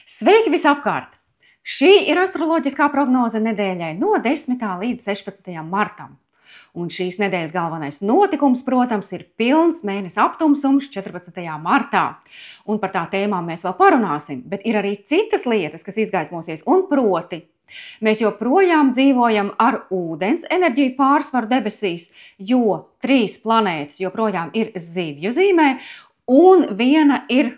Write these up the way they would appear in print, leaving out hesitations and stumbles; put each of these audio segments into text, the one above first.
Sveiki visapkārt! Šī ir astroloģiskā prognoze nedēļai no 10. līdz 16. martam. Un šīs nedēļas galvenais notikums, protams, ir pilns mēnesa aptumsums 14. martā. Un par tā tēmām mēs vēl parunāsim, bet ir arī citas lietas, kas izgaismosies, un proti. Mēs joprojām dzīvojam ar ūdens enerģiju pārsvaru debesīs, jo 3 planētas joprojām ir zivju zīmē, un viena ir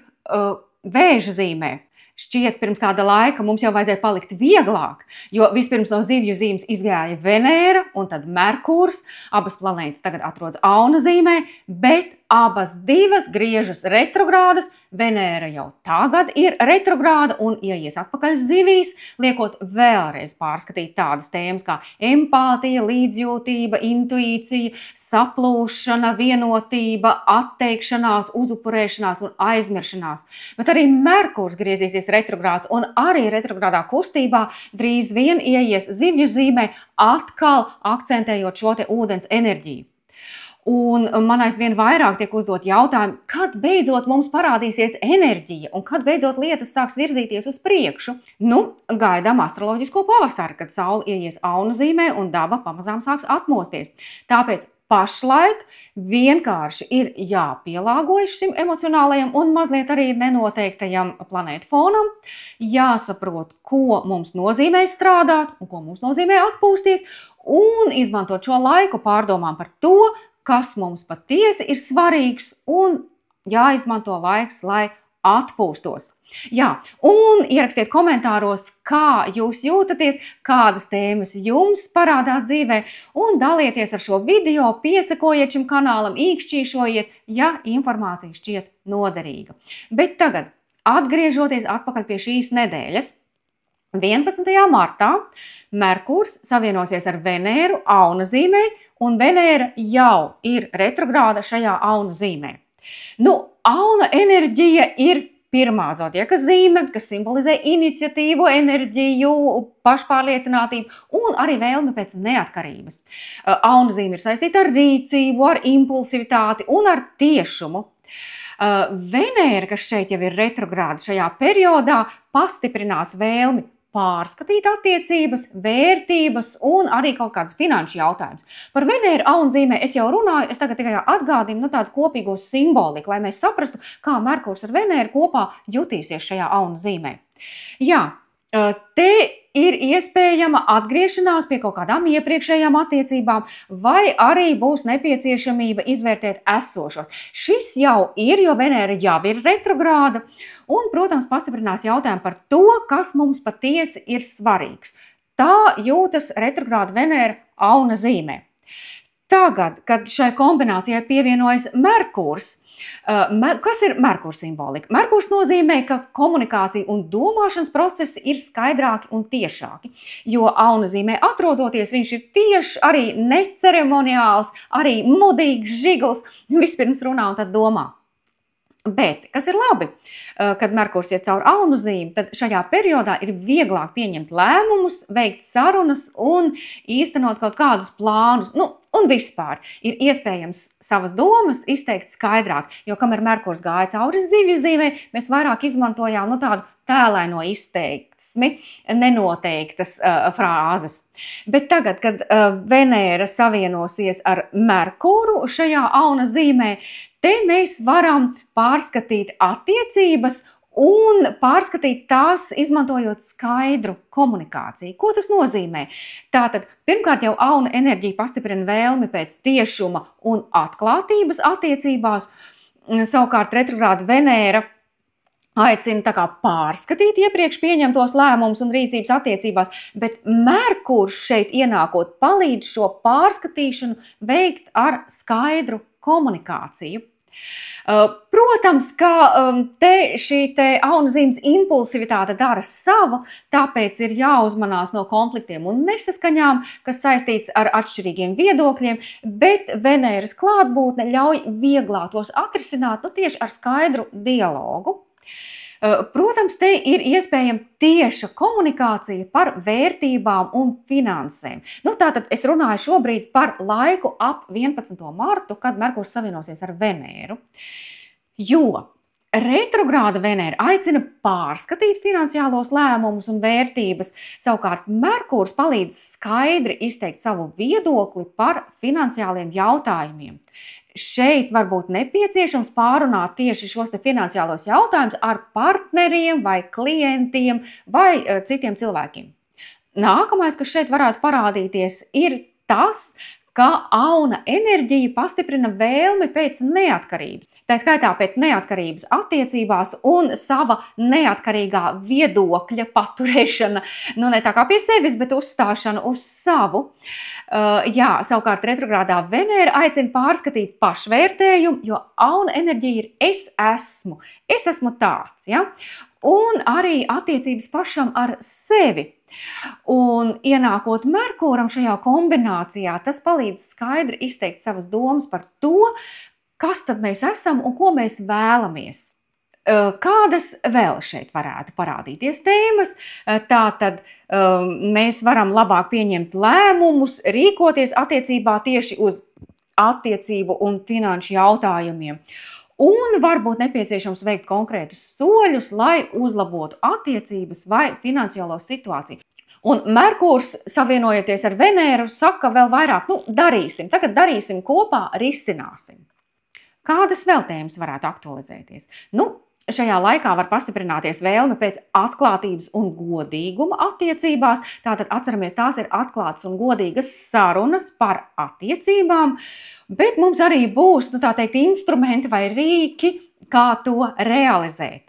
vēža zīmē. Šķiet, pirms kāda laika mums jau vajadzēja palikt vieglāk, jo vispirms no zivju zīmes izgāja Venēra un tad Merkurs. Abas planētas tagad atrodas Auna zīmē, bet abas divas griežas retrogrādas. Venēra jau tagad ir retrogrāda un ieies atpakaļ zivīs, liekot vēlreiz pārskatīt tādas tēmas kā empātija, līdzjūtība, intuīcija, saplūšana, vienotība, atteikšanās, uzupurēšanās un aizmiršanās. Bet arī Merkurs griezīsies retrogrāds un arī retrogrādā kustībā drīz vien ieies zivju zīmē, atkal akcentējot šo te ūdens enerģiju. Un man aizvien vairāk tiek uzdot jautājumi, kad beidzot mums parādīsies enerģija un kad beidzot lietas sāks virzīties uz priekšu. Gaidām astroloģisko pavasaru, kad saule ieies Auna zīmē un daba pamazām sāks atmosties. Tāpēc pašlaik vienkārši ir jāpielāgojas šim emocionālajam un mazliet arī nenoteiktajam planētu fonam, jāsaprot, ko mums nozīmē strādāt un ko mums nozīmē atpūsties, un izmantot šo laiku pārdomām par to, kas mums patiesi ir svarīgs, un jāizmanto laiks, lai atpūstos. Jā, un ierakstiet komentāros, kā jūs jūtaties, kādas tēmas jums parādās dzīvē, un dalieties ar šo video, piesakojiet šim kanālam, īkšķīšojiet, ja informācija šķiet noderīga. Bet tagad, atgriežoties atpakaļ pie šīs nedēļas, 11. martā Merkurs savienosies ar Venēru Auna zīmē, un Venēra jau ir retrogrāda šajā Auna zīmē. Auna enerģija ir pirmā zodiaka zīme, kas simbolizē iniciatīvu, enerģiju, pašpārliecinātību un arī vēlmi pēc neatkarības. Auna zīme ir saistīta ar rīcību, ar impulsivitāti un ar tiešumu. Venēra, kas šeit jau ir retrogrāda šajā periodā, pastiprinās vēlmi pārskatīt attiecības, vērtības un arī kaut kādas finanšu jautājumus. Par Venēru Auna zīmē es jau runāju, es tagad tikai atgādinu tādu kopīgo simboliku, lai mēs saprastu, kā Merkurs ar Venēru kopā jutīsies šajā Auna zīmē. Jā, te ir iespējama atgriešanās pie kaut kādām iepriekšējām attiecībām, vai arī būs nepieciešamība izvērtēt esošos. Šis jau ir, jo Venēra jau ir retrogrāda, un, protams, pastiprinās jautājumu par to, kas mums patiesi ir svarīgs. Tā jūtas retrogrāda Venēra Auna zīmē. Tagad, kad šai kombinācijai pievienojas Merkurs, kas ir Merkurs simbolika? Merkurs nozīmē, ka komunikācija un domāšanas procesi ir skaidrāki un tiešāki, jo Auna zīmē atrodoties, viņš ir tieši arī neceremoniāls, arī modīgs žigls, vispirms runā un tad domā. Bet, kas ir labi, kad Merkurs iet caur Aunu zīmi, tad šajā periodā ir vieglāk pieņemt lēmumus, veikt sarunas un īstenot kaut kādus plānus. Un vispār ir iespējams savas domas izteikt skaidrāk, jo kamēr Merkurs gāja cauri zivju zīmē, mēs vairāk izmantojām tādu tēlaino izteiksmi, nenoteiktas frāzes. Bet tagad, kad Venēra savienosies ar Merkuru šajā Auna zīmē, te mēs varam pārskatīt attiecības un pārskatīt tās, izmantojot skaidru komunikāciju. Ko tas nozīmē? Tātad, pirmkārt jau Auna enerģija pastiprina vēlmi pēc tiešuma un atklātības attiecībās. Savukārt retrogrāda Venēra aicina tā kā pārskatīt iepriekš pieņemtos lēmumus un rīcības attiecībās, bet Merkurs šeit ienākot palīdz šo pārskatīšanu veikt ar skaidru komunikāciju. Protams, ka šī Auna zīmes impulsivitāte dara savu, tāpēc ir jāuzmanās no konfliktiem un nesaskaņām, kas saistīts ar atšķirīgiem viedokļiem, bet Venēras klātbūtne ļauj vieglāk tos atrisināt tieši ar skaidru dialogu. Protams, te ir iespējama tieša komunikācija par vērtībām un finansēm. Tātad es runāju šobrīd par laiku ap 11. martu, kad Merkurs savienosies ar Venēru. Jo Retrogrāda Venēra aicina pārskatīt finansiālos lēmumus un vērtības, savukārt Merkurs palīdz skaidri izteikt savu viedokli par finansiāliem jautājumiem. Šeit var būt nepieciešams pārunāt tieši šos finansiālos jautājumus ar partneriem vai klientiem vai citiem cilvēkiem. Nākamais, kas šeit varētu parādīties, ir tas, ka auna enerģija pastiprina vēlmi pēc neatkarības. Tā skaitā pēc neatkarības attiecībās un sava neatkarīgā viedokļa paturēšana, ne tā kā pie sevis, bet uzstāšana uz savu. Savukārt retrogrādā Venēra aicina pārskatīt pašvērtējumu, jo auna enerģija ir es esmu tāds, ja? Un arī attiecības pašam ar sevi. Un ienākot Merkūram šajā kombinācijā, tas palīdz skaidri izteikt savas domas par to, kas tad mēs esam un ko mēs vēlamies. Kādas vēl šeit varētu parādīties tēmas? Tātad mēs varam labāk pieņemt lēmumus, rīkoties attiecībā tieši uz attiecību un finanšu jautājumiem. Un varbūt nepieciešams veikt konkrētus soļus, lai uzlabotu attiecības vai finansiālo situāciju. Un Merkurs, savienojoties ar Venēru, saka vēl vairāk, tagad darīsim kopā, risināsim. Kādas vēl tēmas varētu aktualizēties? Šajā laikā var pastiprināties vēlme pēc atklātības un godīguma attiecībās. Tātad atceramies, tās ir atklātas un godīgas sarunas par attiecībām, bet mums arī būs, instrumenti vai rīki, kā to realizēt.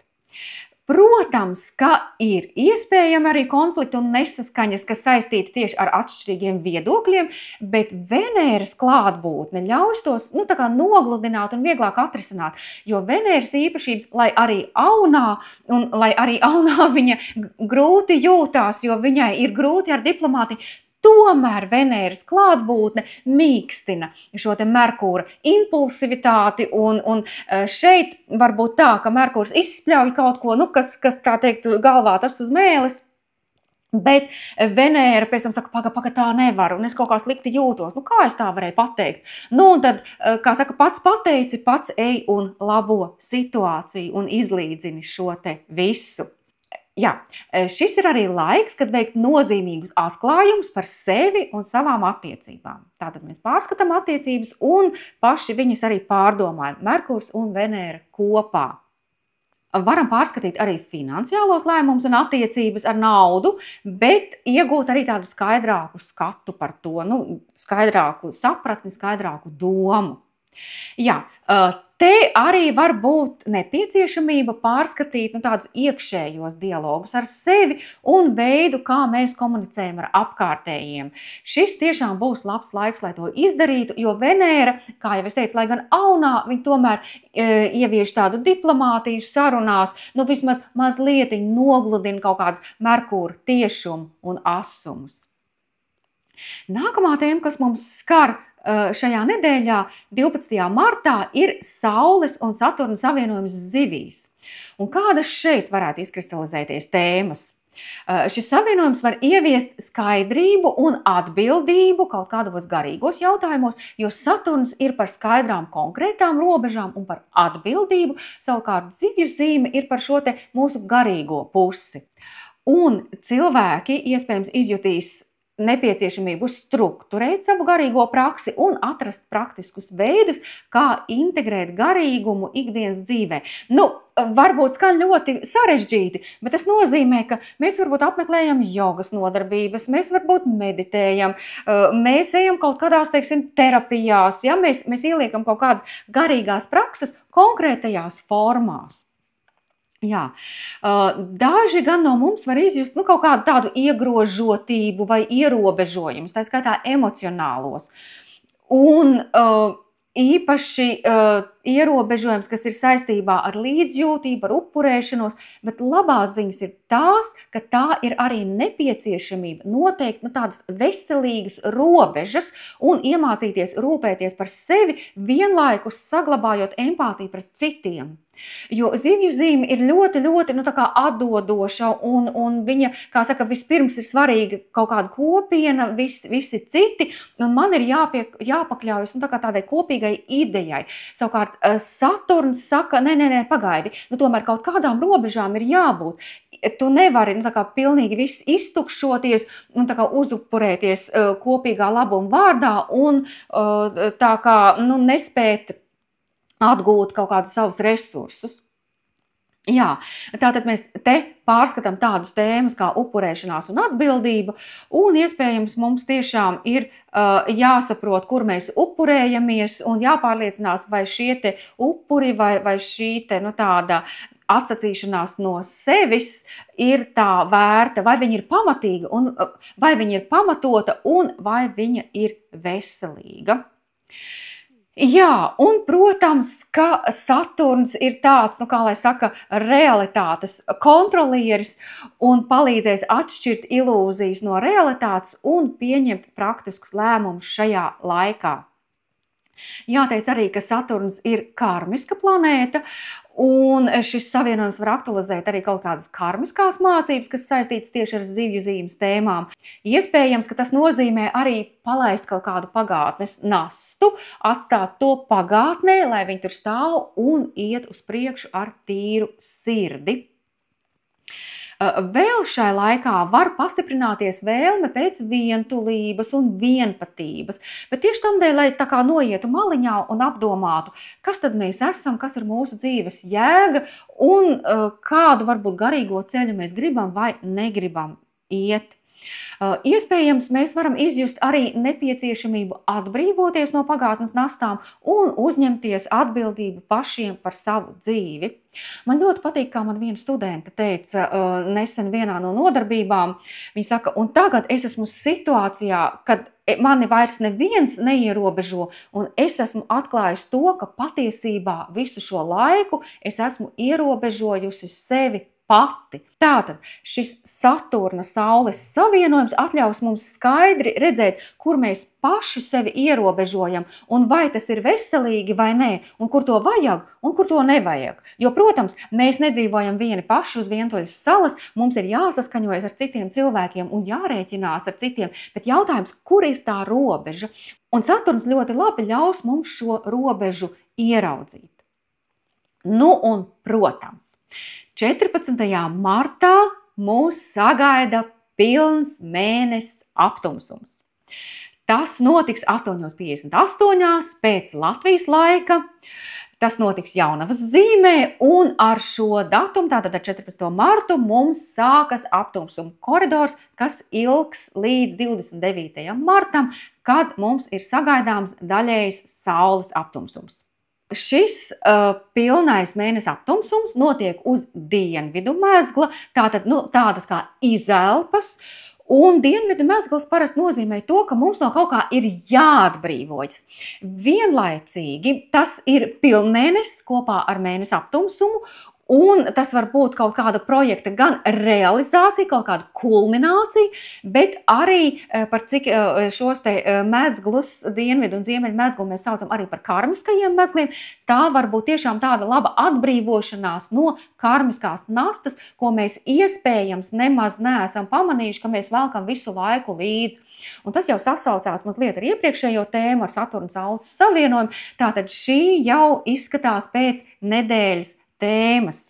Protams, ka ir iespējami arī konflikti un nesaskaņas, kas saistīti tieši ar atšķirīgiem viedokļiem, bet Venēras klātbūtne ļaus tos nogludināt un vieglāk atrisināt, jo Venēras īpašības, lai arī aunā viņa grūti jūtās, jo viņai ir grūti ar diplomātiju, tomēr Venēras klātbūtne mīkstina šo Merkūra impulsivitāti, un šeit var būt tā, ka Merkurs izspļauj kaut ko, kas tā teikt galvā tas uz mēles, bet Venēra pēc tam saka, paga, tā nevar, un es kaut kā slikti jūtos. Kā es tā varēju pateikt? Un tad, kā saka, pats pateici, pats ej un labo situāciju un izlīdzini šo te visu. Šis ir arī laiks, kad veikt nozīmīgus atklājumus par sevi un savām attiecībām. Tātad mēs pārskatām attiecības un paši viņas arī pārdomājam. Merkurs un Venēra kopā. Varam pārskatīt arī finansiālos lēmumus un attiecības ar naudu, bet iegūt arī tādu skaidrāku skatu par to, skaidrāku sapratni, skaidrāku domu. Te arī var būt nepieciešamība pārskatīt tādus iekšējos dialogus ar sevi un veidu, kā mēs komunicējam ar apkārtējiem. Šis tiešām būs labs laiks, lai to izdarītu, jo Venēra, kā jau es teicu, lai gan aunā, viņa tomēr ievieš tādu diplomātiju sarunās, vismaz mazliet nogludina kaut kādas Merkūra tiešumu un asumus. Nākamā tēma, kas mums skar šajā nedēļā, 12. martā, ir Saules un Saturna savienojums zivīs. Un kādas šeit varētu izkristalizēties tēmas? Šis savienojums var ieviest skaidrību un atbildību kaut kādos garīgos jautājumos, jo Saturns ir par skaidrām konkrētām robežām un par atbildību, savukārt zivju zīme ir par šo te mūsu garīgo pusi. Un cilvēki iespējams izjutīs nepieciešamību strukturēt savu garīgo praksi un atrast praktiskus veidus, kā integrēt garīgumu ikdienas dzīvē. Varbūt skan ļoti sarežģīti, bet tas nozīmē, ka mēs varbūt apmeklējam jogas nodarbības, mēs varbūt meditējam, mēs ejam kaut kādās, terapijās, mēs ieliekam kaut kādas garīgās prakses konkrētajās formās. Daži gan no mums var izjust kaut kādu tādu iegrožotību vai ierobežojumus, tā skaitā emocionālos. Un īpaši ierobežojums, kas ir saistībā ar līdzjūtību, ar upurēšanos, bet labās ziņas ir tās, ka tā ir arī nepieciešamība noteikt tādas veselīgas robežas un iemācīties rūpēties par sevi, vienlaikus saglabājot empātiju pret citiem. Jo zivju zīme ir ļoti atdodoša un viņa, kā saka, vispirms ir svarīga kaut kāda kopiena, visi citi, un man ir jāpakļaujas tādai kopīgai idejai. Savukārt Saturns saka, nē, pagaidi, tomēr kaut kādām robežām ir jābūt. Tu nevari pilnīgi viss iztukšoties un uzupurēties kopīgā labuma vārdā un nespēt atgūt kaut kādus savus resursus. Jā, tātad mēs te pārskatām tādus tēmas kā upurēšanās un atbildība, un iespējams mums tiešām ir jāsaprot, kur mēs upurējamies, un jāpārliecinās, vai šie te upuri vai šī te tāda atsacīšanās no sevis ir tā vērta, vai viņa ir pamatīga, un vai viņa ir pamatota, un vai viņa ir veselīga. Jā, un, protams, ka Saturns ir tāds, kā lai saka, realitātes kontrolieris un palīdzēs atšķirt ilūzijas no realitātes un pieņemt praktiskus lēmumus šajā laikā. Jāteic arī, ka Saturns ir karmiska planēta, un šis savienojums var aktualizēt arī kaut kādas karmiskās mācības, kas saistītas tieši ar zivju zīmes tēmām. Iespējams, ka tas nozīmē arī palaist kaut kādu pagātnes nastu, atstāt to pagātnē, lai viņi tur stāv un iet uz priekšu ar tīru sirdi. Vēl šai laikā var pastiprināties vēlme pēc vientulības un vienpatības, bet tieši tamdēļ, lai tā kā noietu maliņā un apdomātu, kas tad mēs esam, kas ir mūsu dzīves jēga un kādu varbūt garīgo ceļu mēs gribam vai negribam iet. Iespējams, mēs varam izjust arī nepieciešamību atbrīvoties no pagātnes nastām un uzņemties atbildību pašiem par savu dzīvi. Man ļoti patīk, kā man viena studenta teica nesen vienā no nodarbībām. Viņa saka, un tagad es esmu situācijā, kad mani vairs neviens neierobežo, un es esmu atklājis to, ka patiesībā visu šo laiku es esmu ierobežojusi sevi pati. Tātad šis Saturna Saules savienojums atļaus mums skaidri redzēt, kur mēs paši sevi ierobežojam un vai tas ir veselīgi vai nē, un kur to vajag un kur to nevajag. Jo, protams, mēs nedzīvojam vieni paši uz vientuļas salas, mums ir jāsaskaņojas ar citiem cilvēkiem un jārēķinās ar citiem, bet jautājums, kur ir tā robeža? Un Saturns ļoti labi ļaus mums šo robežu ieraudzīt. Nu un, protams, 14. martā mūs sagaida pilns mēnesis aptumsums. Tas notiks 8:58 pēc Latvijas laika. Tas notiks Jaunavas zīmē, un ar šo datumu, tātad ar 14. martu, mums sākas aptumsuma koridors, kas ilgs līdz 29. martam, kad mums ir sagaidāms daļējs saules aptumsums. Šis pilnais mēnesis aptumsums notiek uz dienvidu mezgla, tādas kā izelpas, un dienvidu mezgls parasti nozīmē to, ka mums no kaut kā ir jāatbrīvojas. Vienlaicīgi tas ir pilnmēnesis kopā ar mēnesi aptumsumu, un tas var būt kaut kāda projekta gan realizācija, kaut kāda kulminācija, bet arī par cik šos te mezglus, dienvidu un ziemeļu mezglu mēs saucam arī par karmiskajiem mezgliem, tā var būt tiešām tāda laba atbrīvošanās no karmiskās nastas, ko mēs iespējams nemaz neesam pamanījuši, ka mēs velkam visu laiku līdzi. Un tas jau sasaucās mazliet ar iepriekšējo tēmu, ar Saturna Saules savienojumu, tātad šī jau izskatās pēc nedēļas tēmas.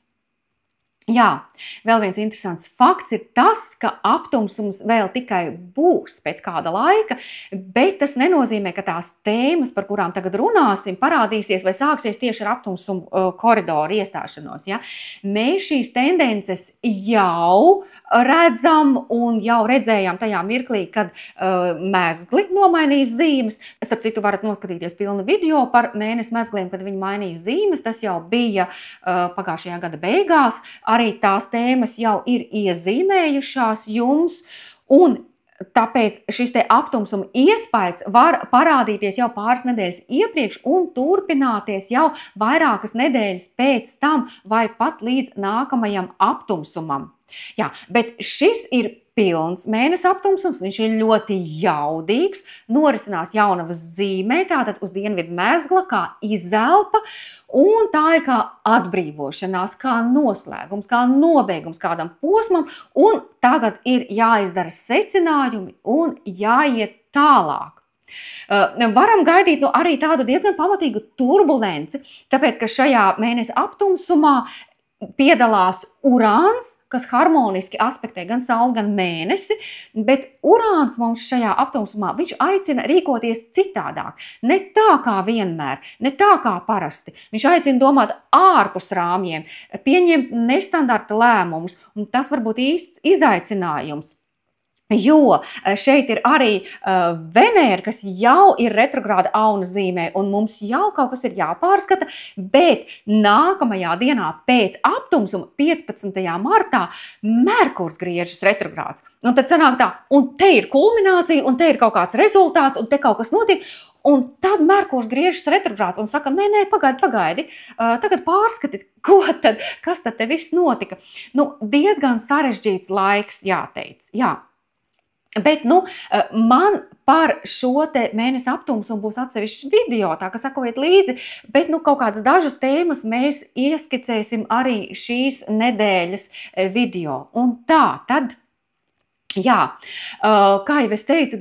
Jā, vēl viens interesants fakts ir tas, ka aptumsums vēl tikai būs pēc kāda laika, bet tas nenozīmē, ka tās tēmas, par kurām tagad runāsim, parādīsies vai sāksies tieši ar aptumsumu koridoru iestāšanos. Ja? Mēs šīs tendences jau redzam un jau redzējām tajā mirklī, kad mezgli nomainīs zīmes. Starp citu, varat noskatīties pilnu video par mēnesi mezgliem, kad viņi mainīja zīmes. Tas jau bija pagājušajā gada beigās. Arī tās tēmas jau ir iezīmējušās jums, un tāpēc šis te aptumsuma iespējas var parādīties jau pāris nedēļas iepriekš un turpināties jau vairākas nedēļas pēc tam vai pat līdz nākamajam aptumsumam. Jā, bet šis ir pilns mēnesis aptumsums, viņš ir ļoti jaudīgs, norisinās Jaunavas zīmē, tātad uz dienvidu mezgla, kā izelpa, un tā ir kā atbrīvošanās, kā noslēgums, kā nobeigums kādam posmam, un tagad ir jāizdara secinājumi un jāiet tālāk. Varam gaidīt arī tādu diezgan pamatīgu turbulenci, tāpēc, ka šajā mēnesa aptumsumā piedalās Urāns, kas harmoniski aspektē gan Sauli, gan Mēnesi, bet Urāns mums šajā aptumsumā, viņš aicina rīkoties citādāk. Ne tā kā vienmēr, ne tā kā parasti. Viņš aicina domāt ārpus rāmjiem, pieņemt nestandarta lēmumus, un tas var būt īsts izaicinājums. Jo šeit ir arī Venēra, kas jau ir retrogrāda auna zīmē, un mums jau kaut kas ir jāpārskata, bet nākamajā dienā pēc aptumsuma, 15. martā, Merkurs griežas retrogrāds. Un tad sanāk tā, un te ir kulminācija, un te ir kaut kāds rezultāts, un te kaut kas notiek, un tad Merkurs griežas retrogrāds un saka, nē, pagaidi, tagad pārskatīt, kas tad te viss notika. Diezgan sarežģīts laiks, jāteic, jā. Bet, man par šo te mēnesi aptumsumu būs atsevišķs video, tā ka sakojiet līdzi, bet, kaut kādas dažas tēmas mēs ieskicēsim arī šīs nedēļas video. Un tā, tad... Jā, kā jau es teicu,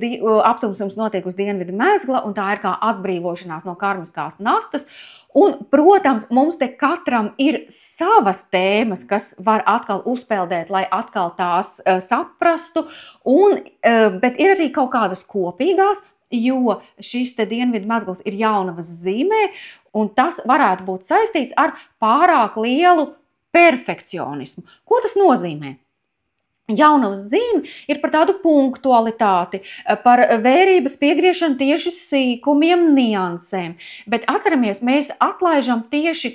aptumsums notiek uz dienvidu mezgla, un tā ir kā atbrīvošanās no karmiskās nastas. Un, protams, mums te katram ir savas tēmas, kas var atkal uzpeldēt, lai atkal tās saprastu, bet ir arī kaut kādas kopīgās, jo šis te dienvidu mezgls ir jaunavas zīmē, un tas varētu būt saistīts ar pārāk lielu perfekcionismu. Ko tas nozīmē? Jaunavas zīme ir par tādu punktualitāti, par vērības piegriešanu tieši sīkumiem, niansēm. Bet atceramies, mēs atlaižam tieši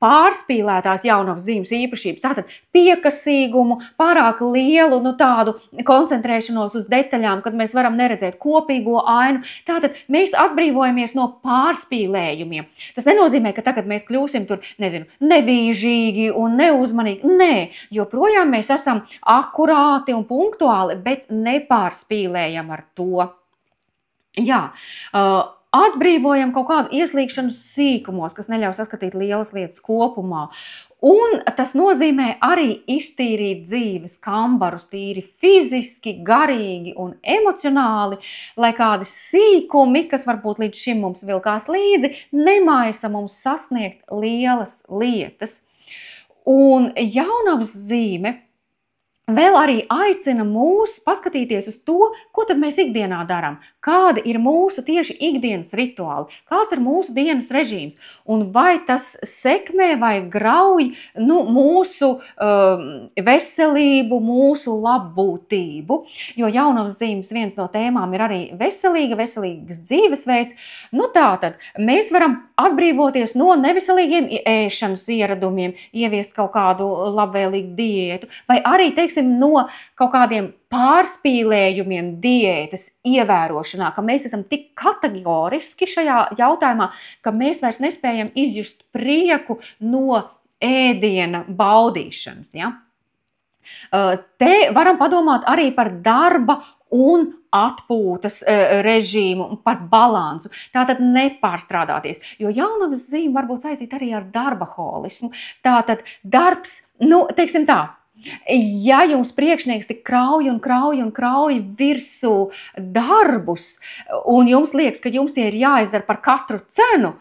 pārspīlētās jaunavas zīmes īpašības, tātad piekasīgumu, pārāk lielu, tādu koncentrēšanos uz detaļām, kad mēs varam neredzēt kopīgo ainu. Tātad mēs atbrīvojamies no pārspīlējumiem. Tas nenozīmē, ka tagad mēs kļūsim tur, nevīžīgi un neuzmanīgi. Nē, joprojām mēs esam akurāti un punktuāli, bet nepārspīlējam ar to. Jā, atbrīvojam kaut kādu ieslīgšanu sīkumos, kas neļauj saskatīt lielas lietas kopumā. Un tas nozīmē arī iztīrīt dzīves kambarus tīri fiziski, garīgi un emocionāli, lai kādi sīkumi, kas varbūt līdz šim mums vilkās līdzi, nemaisa mums sasniegt lielas lietas. Un jaunavas zīme vēl arī aicina mūs paskatīties uz to, ko tad mēs ikdienā darām, kāda ir mūsu tieši ikdienas rituāli, kāds ir mūsu dienas režīms, un vai tas sekmē vai grauj mūsu veselību, mūsu labbūtību, jo jaunavas zīmes viens no tēmām ir arī veselīgs dzīvesveids. Tātad mēs varam atbrīvoties no neveselīgiem ēšanas ieradumiem, ieviest kaut kādu labvēlīgu diētu, vai arī, no kaut kādiem pārspīlējumiem diētas ievērošanā, ka mēs esam tik kategoriski šajā jautājumā, ka mēs vairs nespējam izjust prieku no ēdiena baudīšanas. Ja? Te varam padomāt arī par darba un atpūtas režīmu, par balansu. Tātad nepārstrādāties, jo jaunavas zīme var būt saistīta arī ar darbaholismu. Tātad darbs, teiksim tā, ja jums priekšnieks tik krauj virsū darbus, un jums liekas, ka jums tie ir jāizdara par katru cenu,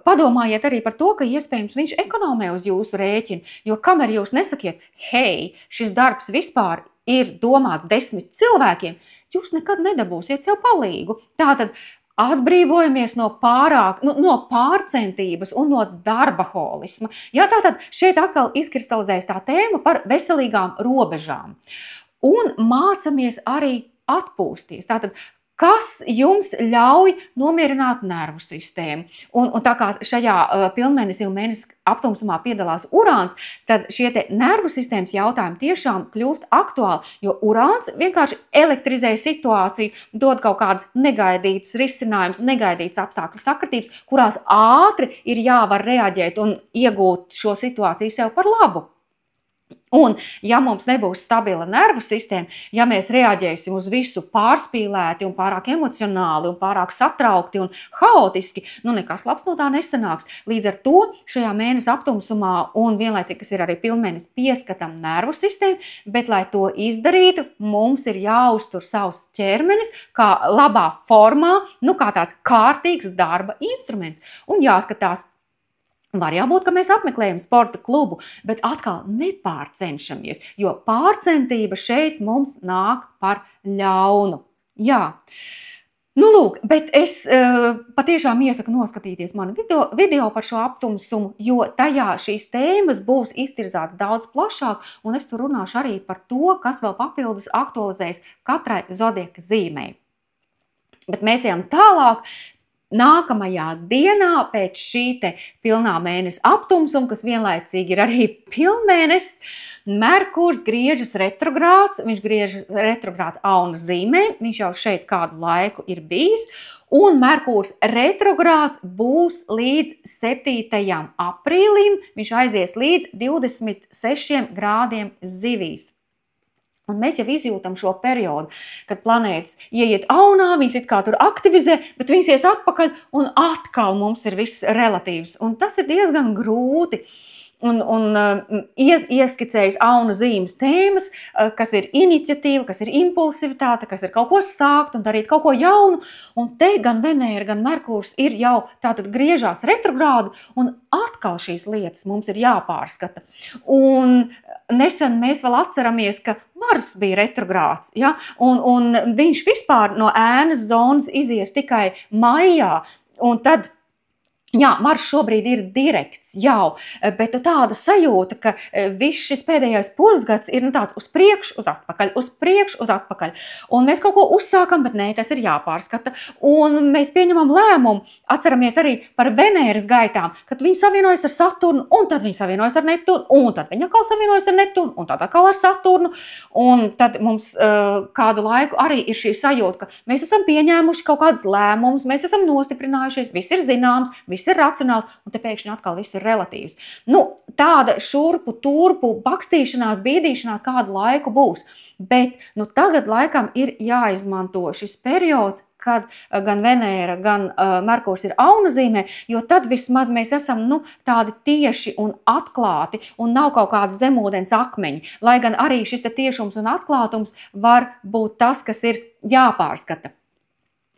padomājiet arī par to, ka iespējams viņš ekonomē uz jūsu rēķinu, jo kamēr jūs nesakiet, hei, šis darbs vispār ir domāts 10 cilvēkiem, jūs nekad nedabūsiet sev palīgu. Tātad atbrīvojamies no pārcentības un no darbaholisma. Jā, tātad šeit atkal izkristalizējas tā tēma par veselīgām robežām. Un mācamies arī atpūsties. Tātad, kas jums ļauj nomierināt nervu sistēmu? Un tā kā šajā pilnmēnesī un mēnesi aptumsumā piedalās Urāns, tad šie te nervu sistēmas jautājumi tiešām kļūst aktuāli, jo Urāns vienkārši elektrizē situāciju, dod kaut kādas negaidītas risinājumus, negaidītas apstākļu sakritības, kurās ātri ir jāvar reaģēt un iegūt šo situāciju sev par labu. Un, ja mums nebūs stabila nervu sistēma, ja mēs reaģēsim uz visu pārspīlēti un pārāk emocionāli un pārāk satraukti un haotiski, nekas labs no tā nesanāks. Līdz ar to šajā mēnesi aptumsumā un vienlaicīgi, kas ir arī pilnmēnesis, pieskatam nervu sistēmu, bet, lai to izdarītu, mums ir jāuztur savs ķermenis kā labā formā, kā tāds kārtīgs darba instruments. Un jāskatās, var jābūt, ka mēs apmeklējam sporta klubu, bet atkal nepārcenšamies, jo pārcentība šeit mums nāk par ļaunu. Jā. Lūk, bet es patiešām iesaku noskatīties manu video par šo aptumsumu, jo tajā šīs tēmas būs iztirzāts daudz plašāk, un es tur runāšu arī par to, kas vēl papildus aktualizējas katrai zodiaka zīmei. Bet mēs ejam tālāk. Nākamajā dienā pēc šī te pilnā mēnesa aptumsuma, kas vienlaicīgi ir arī pilnmēnesis, Merkurs griežas retrogrāds, viņš griežas retrogrāds Aunas zīmē, viņš jau šeit kādu laiku ir bijis, un Merkurs retrogrāds būs līdz 7. aprīlim, viņš aizies līdz 26 grādiem zivīs. Un mēs jau izjūtam šo periodu, kad planētas ieiet aunā, viņas it kā tur aktivizē, bet viņas ies atpakaļ un atkal mums ir viss relatīvs. Un tas ir diezgan grūti. Ieskicējis Auna zīmes tēmas, kas ir iniciatīva, kas ir impulsivitāte, kas ir kaut ko sākt un darīt kaut ko jaunu. Un te gan Venēra, gan Merkurs ir jau tātad griežās retrogrādu, un atkal šīs lietas mums ir jāpārskata. Un nesen mēs vēl atceramies, ka Mars bija retrogrāds, ja? Un viņš vispār no ēnas zonas izies tikai maijā, un tad jā, Mars šobrīd ir direkts jau, bet tāda sajūta, ka viss šis pēdējais pusgads ir tāds uz priekšu, uz atpakaļ, uz priekšu, uz atpakaļ. Un mēs kaut ko uzsākam, bet nē, tas ir jāpārskata. Un mēs pieņemam lēmumu, atceramies arī par Venēras gaitām, kad viņi savienojas ar Saturnu, un tad viņi savienojas ar Neptūnu, un tad viņi atkal savienojas ar Neptūnu, un tad atkal ar Saturnu. Un tad mums kādu laiku arī ir šī sajūta, ka mēs esam pieņēmuši kaut kādus lēmumus, mēs esam nostiprinājušies, viss ir zināms, viss ir racionāls, un te pēkšņi atkal viss ir relatīvs. Tāda šurpu, turpu, bakstīšanās, bīdīšanās kādu laiku būs. Bet tagad laikam ir jāizmanto šis periods, kad gan Venēra, gan Merkurs ir Auna zīmē, jo tad vismaz mēs esam tādi tieši un atklāti, un nav kaut kāda zemūdens akmeņi. Lai gan arī šis te tiešums un atklātums var būt tas, kas ir jāpārskata.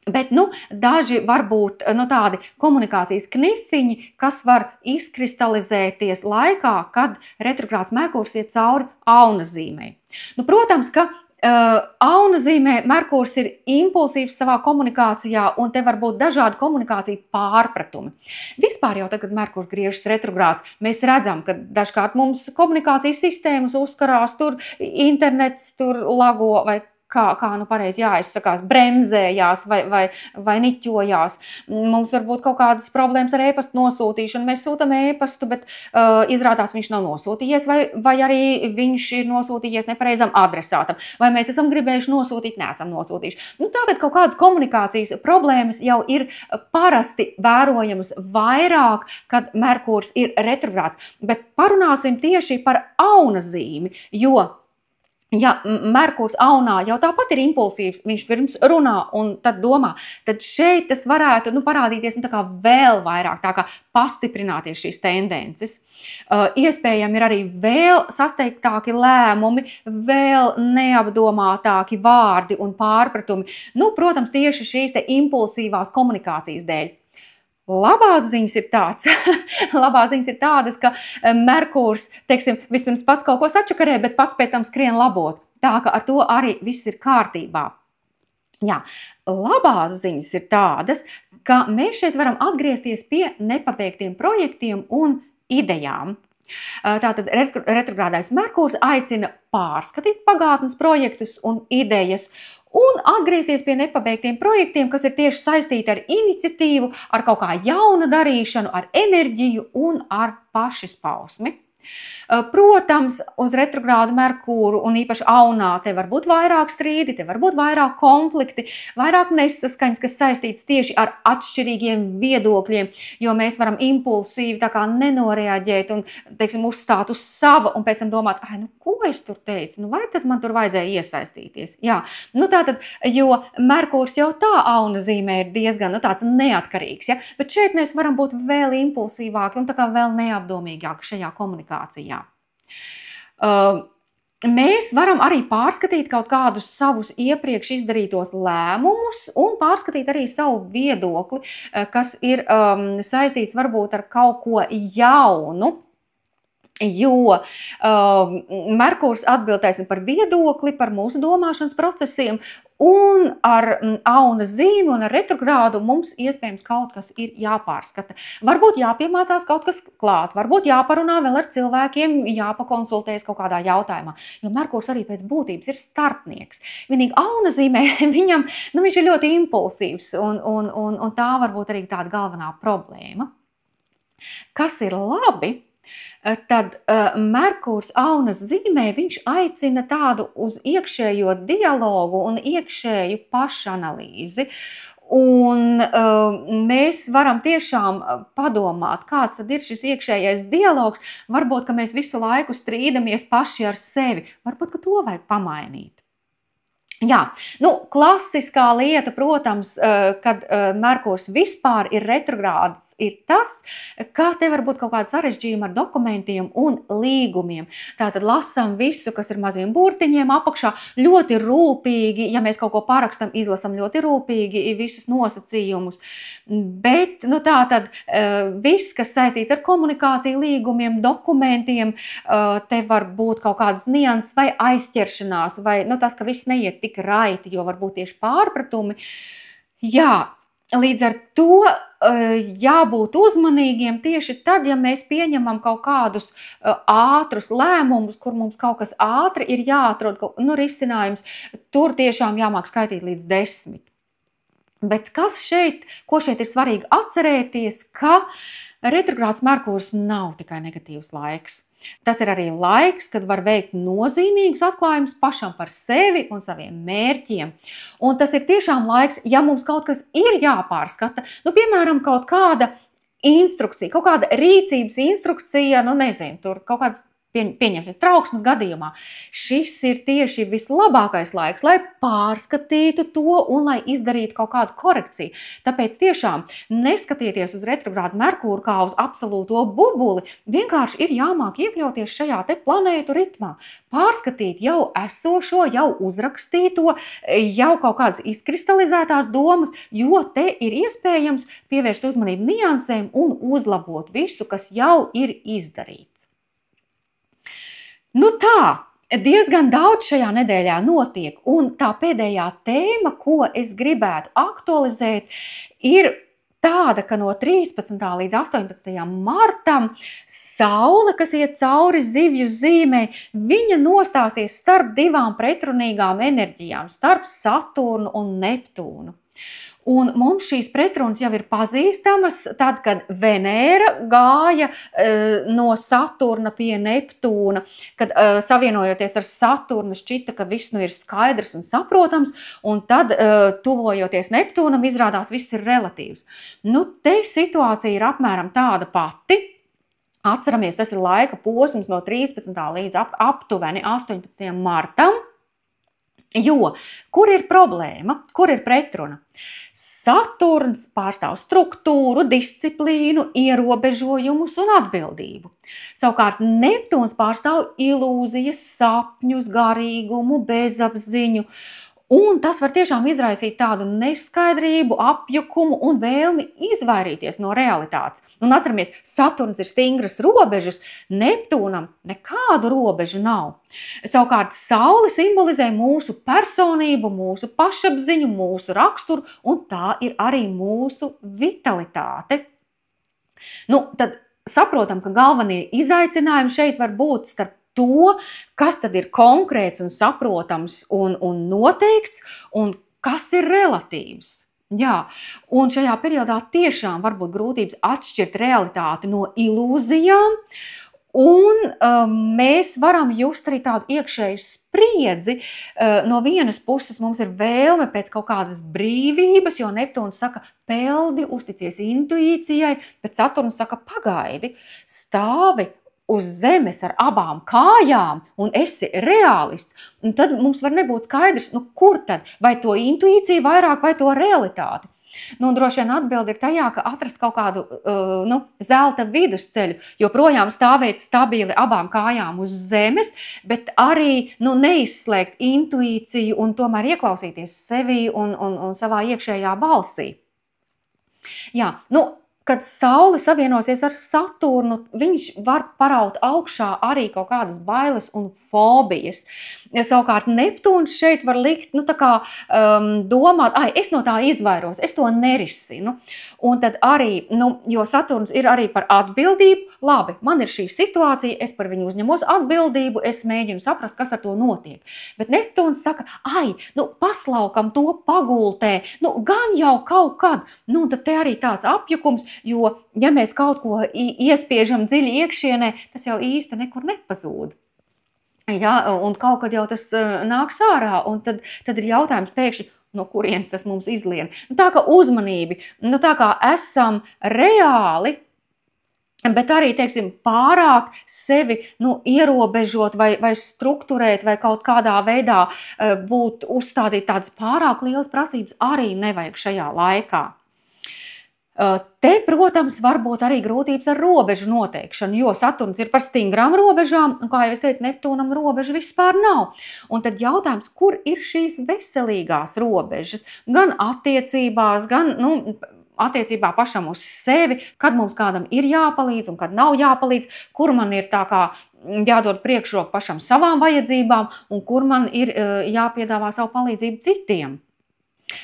Bet daži varbūt tādi komunikācijas knifiņi, kas var izkristalizēties laikā, kad retrogrāds Merkurs iet cauri Auna zīmē. Protams, ka Auna zīmē Merkurs ir impulsīvs savā komunikācijā, un te var būt dažādi komunikācija pārpratumi. Vispār jau tagad, kad Merkurs griežas retrogrāds, mēs redzam, ka dažkārt mums komunikācijas sistēmas uzkarās, tur internets tur lago vai kā pareizi jāizsakās, bremzējās vai niķojās. Mums var būt kaut kādas problēmas ar e-pastu nosūtīšanu. Mēs sūtam e-pastu, bet izrādās viņš nav nosūtījies, vai arī viņš ir nosūtījies nepareizam adresātam. Vai mēs esam gribējuši nosūtīt, neesam nosūtījuši. Tātad kaut kādas komunikācijas problēmas jau ir parasti vērojamas vairāk, kad Merkurs ir retrogrāds. Bet parunāsim tieši par Auna zīmi, jo ja Merkurs Aunā jau tāpat ir impulsīvs, viņš pirms runā un tad domā, tad šeit tas varētu parādīties tā kā vēl vairāk, tā kā pastiprināties šīs tendences. Iespējami ir arī vēl sasteigtāki lēmumi, vēl neapdomātāki vārdi un pārpratumi. Protams, tieši šīs te impulsīvās komunikācijas dēļ. Labās ziņas ir tādas, ka Merkurs, vispirms pats kaut ko sačakarē, bet pats pēc tam skrien labot. Tā ka ar to arī viss ir kārtībā. Jā, labās ziņas ir tādas, ka mēs šeit varam atgriezties pie nepabeigtiem projektiem un idejām. Tātad retrogrādais Merkurs aicina pārskatīt pagātnes projektus un idejas un atgriezties pie nepabeigtiem projektiem, kas ir tieši saistīti ar iniciatīvu, ar kaut kā jauna darīšanu, ar enerģiju un ar pašizpausmi. Protams, uz retrogrādu Merkūru un īpaši Aunā te var būt vairāk strīdi, te var būt vairāk konflikti, vairāk nesaskaņas, kas saistīts tieši ar atšķirīgiem viedokļiem, jo mēs varam impulsīvi tā kā nenoreaģēt un, teiksim, uzstāt uz sava un pēc tam domāt, nu ko es tur teicu, vai tad man tur vajadzēja iesaistīties? Jā, tātad, jo Merkūrs jau tā Auna zīmē ir diezgan, tāds neatkarīgs, ja? Bet šeit mēs varam būt vēl impulsīvāki un tā kā vēl neapdomīgāki šajā komunikācijā. Mēs varam arī pārskatīt kaut kādus savus iepriekš izdarītos lēmumus un pārskatīt arī savu viedokli, kas ir saistīts varbūt ar kaut ko jaunu. Jo Merkūrs atbildēs par viedokli, par mūsu domāšanas procesiem, un ar Auna zīmi un ar retrogrādu mums iespējams kaut kas ir jāpārskata. Varbūt jāpiemācās kaut kas klāt, varbūt jāparunā vēl ar cilvēkiem, jāpakonsultējas kaut kādā jautājumā, jo Merkūrs arī pēc būtības ir starpnieks. Vienīgi Auna zīmē viņam, viņš ir ļoti impulsīvs, un tā varbūt arī tāda galvenā problēma. Kas ir labi? Tad Merkūrs Aunas zīmē, viņš aicina tādu uz iekšējo dialogu un iekšēju pašanalīzi. Un mēs varam tiešām padomāt, kāds tad ir šis iekšējais dialogs. Varbūt, ka mēs visu laiku strīdamies paši ar sevi. Varbūt, ka to vajag pamainīt. Jā, klasiskā lieta, protams, kad Merkūrs vispār ir retrogrāds, ir tas, ka te var būt kaut kāda sarežģījuma ar dokumentiem un līgumiem. Tātad lasam visu, kas ir maziem burtiņiem apakšā, ļoti rūpīgi, ja mēs kaut ko parakstam, izlasam ļoti rūpīgi visus nosacījumus. Bet, tātad viss, kas saistīts ar komunikāciju, līgumiem, dokumentiem, te var būt kaut kādas nianses vai aizķeršanās, vai tas, ka viss neiet tik raiti, jo varbūt tieši pārpratumi. Jā, līdz ar to jābūt uzmanīgiem tieši tad, ja mēs pieņemam kaut kādus ātrus lēmumus, kur mums kaut kas ātri ir jāatrod, risinājums, tur tiešām jāmāk skaitīt līdz 10. Bet ko šeit ir svarīgi atcerēties, ka retrogrāds Merkūrs nav tikai negatīvs laiks. Tas ir arī laiks, kad var veikt nozīmīgus atklājumus pašam par sevi un saviem mērķiem. Un tas ir tiešām laiks, ja mums kaut kas ir jāpārskata, piemēram, kaut kāda instrukcija, kaut kāda rīcības instrukcija, tur kaut kādas pieņemsim, trauksmes gadījumā. Šis ir tieši vislabākais laiks, lai pārskatītu to un lai izdarītu kaut kādu korekciju. Tāpēc tiešām neskatieties uz retrogrādu Merkūru kā uz absolūto bubuli, vienkārši ir jāmāk iekļauties šajā te planētu ritmā. Pārskatīt jau esošo, jau uzrakstīto, jau kaut kādas izkristalizētās domas, jo te ir iespējams pievērst uzmanību niansēm un uzlabot visu, kas jau ir izdarīts. Diezgan daudz šajā nedēļā notiek, un tā pēdējā tēma, ko es gribētu aktualizēt, ir tāda, ka no 13. līdz 18. martam Saule, kas iet cauri zivju zīmei, viņa nostāsies starp divām pretrunīgām enerģijām, starp Saturnu un Neptūnu. Un mums šīs pretrunas jau ir pazīstamas tad, kad Venēra gāja no Saturna pie Neptūna, kad savienojoties ar Saturnu šķita, ka viss ir skaidrs un saprotams, un tad tuvojoties Neptūnam izrādās viss ir relatīvs. Te situācija ir apmēram tāda pati. Atceramies, tas ir laika posms no 13. līdz aptuveni 18. martam. Jo, kur ir problēma, kur ir pretruna? Saturns pārstāv struktūru, disciplīnu, ierobežojumus un atbildību. Savukārt Neptūns pārstāv ilūzijas, sapņus, garīgumu, bezapziņu. Un tas var tiešām izraisīt tādu neskaidrību, apjukumu un vēlmi izvairīties no realitātes. Un atceramies, Saturns ir stingras robežas, Neptūnam nekādu robežu nav. Savukārt Saule simbolizē mūsu personību, mūsu pašapziņu, mūsu raksturu, un tā ir arī mūsu vitalitāte. Tad saprotam, ka galvenie izaicinājumi šeit var būt starp to, kas tad ir konkrēts un saprotams un noteikts, un kas ir relatīvs. Jā, un šajā periodā tiešām var būt grūtības atšķirt realitāti no ilūzijām, Un mēs varam just arī tādu iekšēju spriedzi. No vienas puses mums ir vēlme pēc kaut kādas brīvības, jo Neptūns saka, peldi, uzticies intuīcijai, bet Saturns saka, pagaidi, stāvi uz zemes ar abām kājām un esi realists. Un tad mums var nebūt skaidrs, kur tad, vai to intuīciju vairāk, vai to realitāti. Droši vien atbilde ir tajā, ka atrast kaut kādu zelta vidusceļu, joprojām stāvēt stabili abām kājām uz zemes, bet arī neizslēgt intuīciju un tomēr ieklausīties sevi un savā iekšējā balsī. Jā, kad Saule savienosies ar Saturnu, viņš var paraut augšā arī kaut kādas bailes un fobijas. Savukārt Neptūns šeit var likt, domāt, es no tā izvairos, es to nerisinu. Un tad arī, jo Saturns ir arī par atbildību, labi, man ir šī situācija, es par viņu uzņemos atbildību, es mēģinu saprast, kas ar to notiek. Bet Neptūns saka, paslaukam to pagultē, gan jau kaut kad, un tad te arī tāds apjukums, jo, ja mēs kaut ko iespiežam dziļi iekšienē, tas jau īsti nekur nepazūd. Ja, un kaut kad jau tas nāks ārā, un tad ir jautājums pēkšņi, no kurienes tas mums izlien. Tā kā uzmanība, tā kā esam reāli, bet arī, teiksim, pārāk sevi ierobežot vai strukturēt vai kaut kādā veidā būt uzstādīt tādas pārāk lielas prasības arī nevajag šajā laikā. Te, protams, var būt arī grūtības ar robežu noteikšanu, jo Saturns ir par stingrām robežām, un, kā jau es teicu, Neptūnam robeža vispār nav. Un tad jautājums, kur ir šīs veselīgās robežas, gan attiecībās, gan, attiecībā pašam uz sevi, kad mums kādam ir jāpalīdz un kad nav jāpalīdz, kur man ir tā kā jādod priekšroku pašam savām vajadzībām un kur man ir jāpiedāvā savu palīdzību citiem.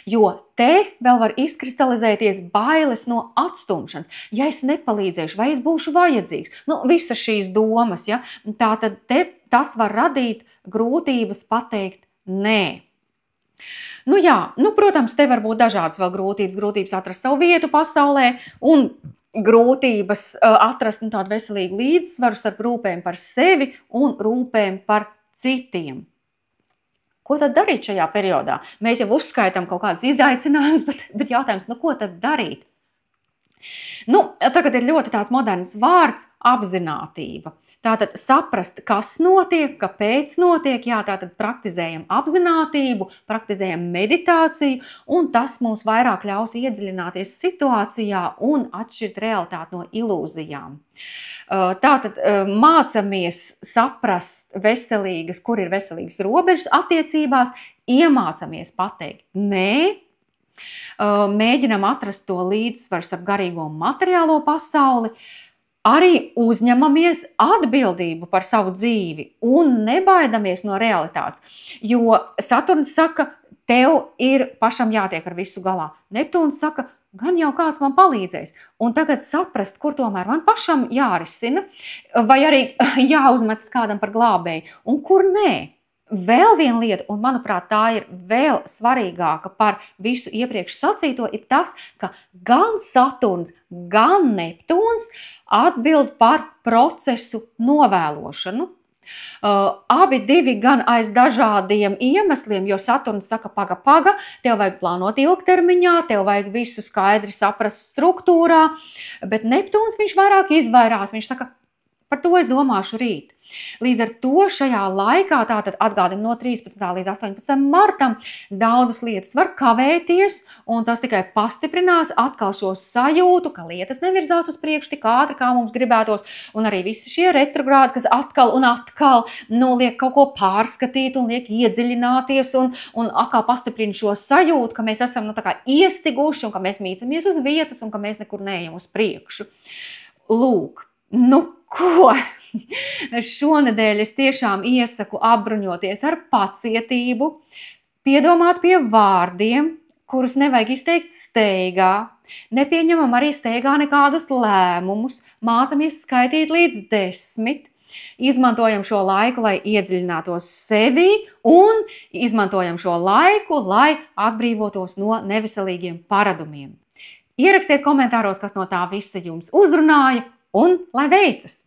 Jo te vēl var izkristalizēties bailes no atstumšanas. Ja es nepalīdzēšu, vai es būšu vajadzīgs? Visas šīs domas, ja? Tātad tas var radīt grūtības pateikt nē. Protams, te var būt dažādas vēl grūtības atrast savu vietu pasaulē un grūtības atrast tādu veselīgu līdzsvaru starp rūpēm par sevi un rūpēm par citiem. Ko tad darīt šajā periodā? Mēs jau uzskaitām kaut kādus izaicinājumus, bet jautājums, ko tad darīt? Tagad ir ļoti tāds moderns vārds – apzinātība. Tātad saprast, kas notiek, kāpēc notiek, tātad praktizējam apzinātību, praktizējam meditāciju, un tas mums vairāk ļaus iedziļināties situācijā un atšķirt realitāti no ilūzijām. Tātad mācamies saprast kur ir veselīgas robežas attiecībās, iemācamies pateikt nē, mēģinam atrast to līdzsvaru starp garīgo un materiālo pasauli, arī uzņemamies atbildību par savu dzīvi un nebaidamies no realitātes, jo Saturns saka, tev ir pašam jātiek ar visu galā. Neptūns saka, gan jau kāds man palīdzēs. Un tagad saprast, kur tomēr man pašam jārisina, vai arī jāuzmetas kādam par glābēju, un kur nē. Vēl viena lieta, un manuprāt, tā ir vēl svarīgāka par visu iepriekš sacīto, ir tas, ka gan Saturns, gan Neptūns atbild par procesu novēlošanu. Abi divi gan aiz dažādiem iemesliem, jo Saturns saka, paga, tev vajag plānot ilgtermiņā, tev vajag visu skaidri saprast struktūrā, bet Neptūns viņš vairāk izvairās, viņš saka, par to es domāšu rīt. Līdz ar to šajā laikā, tātad atgādinu no 13. līdz 18. martam, daudzas lietas var kavēties, un tas tikai pastiprinās atkal šo sajūtu, ka lietas nevirzās uz priekšu tik ātri, kā mums gribētos, un arī visi šie retrogrādi, kas atkal un atkal liek kaut ko pārskatīt un liek iedziļināties un atkal pastiprina šo sajūtu, ka mēs esam tā kā iestiguši un ka mēs mīcamies uz vietas un ka mēs nekur neejam uz priekšu. Lūk, ko? Šonedēļ es tiešām iesaku apbruņoties ar pacietību, piedomāt pie vārdiem, kurus nevajag izteikt steigā, nepieņemam arī steigā nekādus lēmumus, mācamies skaitīt līdz 10, izmantojam šo laiku, lai iedziļinātos sevi un izmantojam šo laiku, lai atbrīvotos no neveselīgiem paradumiem. Ierakstiet komentāros, kas no tā visa jums uzrunāja un lai veicas!